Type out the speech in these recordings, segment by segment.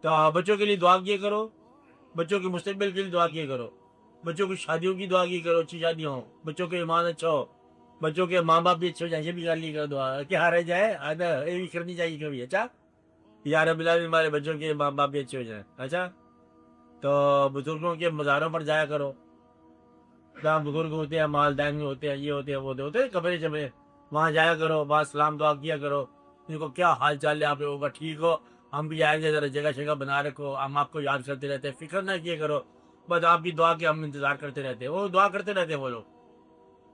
تو بچوں کے لیے دعا کیا کرو، بچوں کے مستقبل کے لیے دعا کیا کرو، بچوں کی شادیوں کی دعا کیا کرو، اچھی شادیاں ہوں، بچوں کے ایمان اچھا ہو، بچوں کے ماں باپ بھی اچھے ہو جائیں، یہ بھی کر لی کرو دعا کہ ہارے جائے آدھا یہ بھی کرنی چاہیے کبھی. اچھا یا رب العالمین ہمارے بچوں کے ماں باپ بھی اچھے ہو جائیں. اچھا تو بزرگوں کے مزاروں پر جایا کرو، جہاں بزرگ ہوتے ہیں، مالدین ہوتے ہیں، یہ ہوتے ہیں، وہ ہوتے ہیں کمرے چمرے، وہاں جایا کرو، وہاں سلام دعا کیا کرو، ان کو کیا حال چال ہے آپ لوگوں کا، ٹھیک ہو، ہم بھی آئیں گے، ذرا جگہ شگہ بنا رکھو، ہم آپ کو یاد کرتے رہتے ہیں، فکر نہ کیا کرو، بس آپ کی دعا کے ہم انتظار کرتے رہتے ہیں. وہ دعا کرتے رہتے ہیں وہ لوگ.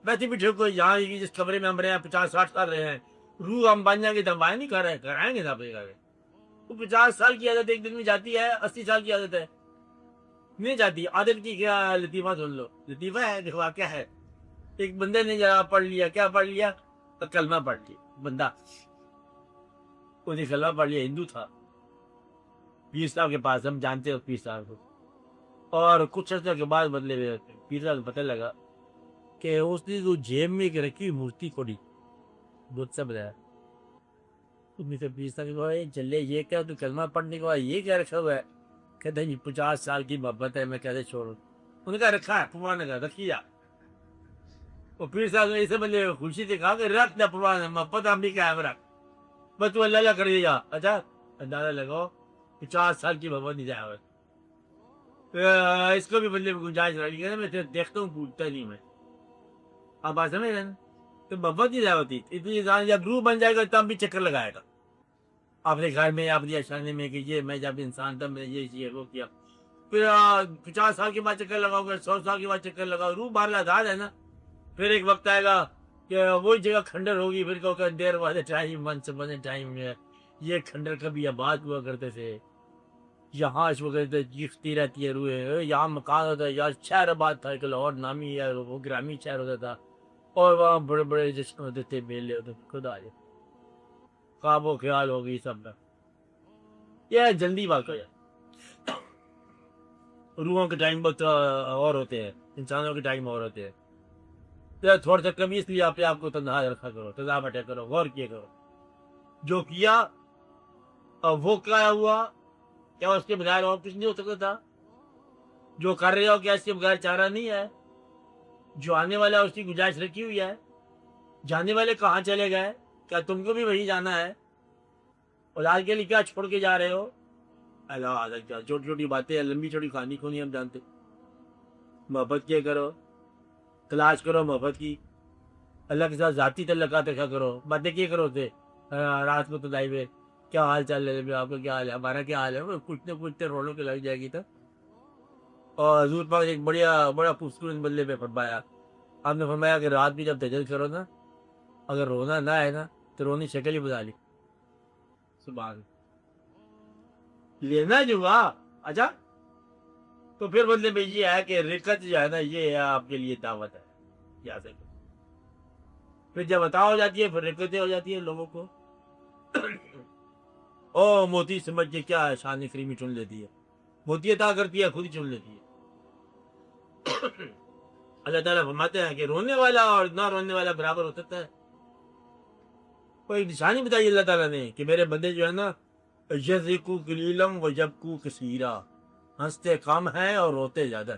ویسے بھی ٹھیک ہو، یہاں جس کمرے میں ہم رہے ہیں 50-60 سال رہے ہیں، روح ہم بن جائیں گے تو ہم وائیں نہیں کر رہے کرائیں گے آپ. وہ 50 سال کی عادت ایک دن میں جاتی ہے، 80 سال کی عادت ہے نہیں جاتی. عادت کی کیا لطیفہ سن لو، لطیفہ ہے دیکھو کیا ہے. ایک بندے نے جا پڑھ لیا، کیا پڑھ لیا؟ کلمہ پڑھ لیا. بندہ انہیں کلمہ پڑھ لیا، ہندو تھا، پیر صاحب کے پاس، ہم جانتے ہیں پیر صاحب کو. اور کچھ عرصے کے بعد بدلے ہوئے پیر صاحب کو پتہ لگا کہ اس نے جو جیب میں ایک رکھی مورتی کھولی، بت سے بتایا. پیر صاحب کو چلے یہ کیا تو کلمہ پڑھنے کے بعد یہ کیا رکھا ہوا ہے؟ کہتے ہیں 50 سال کی محبت ہے، میں کیسے چھوڑوں. انہوں نے کہا رکھا ہے، پروان نے کہا رکھیے. وہ پیر صاحب نے اسے بندے خوشی سے کہا کہ رکھ دے پروان، محبت ہم بھی کیا ہے رکھ، بس تو اللہ کر دیا. اچھا اندازہ لگاؤ 50 سال کی محبت نہیں جائے. اس کو بھی بندے میں گنجائش رہی ہے، میں دیکھتا ہوں پوچھتا نہیں میں. آپ بات سمجھ رہے ہیں تو محبت نہیں جائے ہوتی اتنی. جب روح بن جائے گا تب بھی چکر لگائے گا اپنے گھر میں، اپنی اشانے میں کہ یہ میں جب انسان تھا میں یہ چیز وہ کیا. پھر 50 سال کے بعد چکر لگاؤ گے، 100 سال کے بعد چکر لگاؤ، روح باہر آزاد ہے نا. پھر ایک وقت آئے گا کہ وہی جگہ کھنڈر ہوگی، پھر کہ دیر والے ٹائم ونس بنے ٹائم میں یہ کھنڈر کبھی آباد ہوا کرتے تھے، یہاں اس وقت جیختی رہتی ہے روحیں، یہاں مکان ہوتا ہے، یہاں شہر آباد تھا ایک لاہور نامی ہے، وہ گرامی شہر ہوتا تھا، اور وہاں بڑے بڑے جشن ہوتے تھے، میلے ہوتے تھے. خدا جائے خواب و خیال ہوگی سب میں. یہ جلدی بات ہو جائے. روحوں کے ٹائم بہت اور ہوتے ہیں، انسانوں کے ٹائم اور ہوتے ہیں. تھوڑا سا کمی اس لیے آپ کو تنہا رکھا کرو، تنہا بیٹھا کرو، غور کیا کرو. جو کیا اور وہ کیا ہوا، کیا اس کے بغیر اور کچھ نہیں ہو سکتا تھا؟ جو کر رہے ہو کیا اس کے بغیر چارہ نہیں ہے؟ جو آنے والا ہے اس کی گنجائش رکھی ہوئی ہے. جانے والے کہاں چلے گئے؟ کیا تم کو بھی وہی جانا ہے؟ اور آج کے لیے کیا چھوڑ کے جا رہے ہو؟ اللہ چھوٹی چھوٹی باتیں، لمبی چھوٹی کہانی کو نہیں ہم جانتے. محبت کیا کرو، تلاش کرو محبت کی، اللہ کے ساتھ ذاتی تعلقات رکھا کرو. باتیں کیا کرو تھے رات کو تو لائی ہوئے کیا حال چال ہے، آپ کا کیا حال ہے، ہمارا کیا حال ہے، پوچھتے پوچھتے رولوں کے لگ جائے گی. تو اور حضور پاک ایک بڑا خوبصورت بدلے پہ فرمایا. آپ نے فرمایا کہ رات بھی جب تہجد کرو نا، اگر رونا نہ آئے نا تو رونی شکل ہی بتا لی. سبحان لینا جو ہوا. اچھا تو پھر بدلے میں یہ ہے کہ رکت جو ہے نا یہ ہے آپ کے لیے دعوت ہے. یاد رکھو پھر جب عطا ہو جاتی ہے پھر رکتیں ہو جاتی ہیں لوگوں کو. او موتی سمجھ کے کیا ہے، شان کریمی چن لیتی ہے، موتی عطا کرتی ہے خود ہی چن لیتی ہے. اللہ تعالیٰ فرماتے ہیں کہ رونے والا اور نہ رونے والا برابر ہو سکتا ہے؟ کوئی نشانی بتائی اللہ تعالیٰ نے کہ میرے بندے جو ہے نا یذکو قلیلم و یبکو کثیرا، ہنستے کم ہیں اور روتے زیادہ.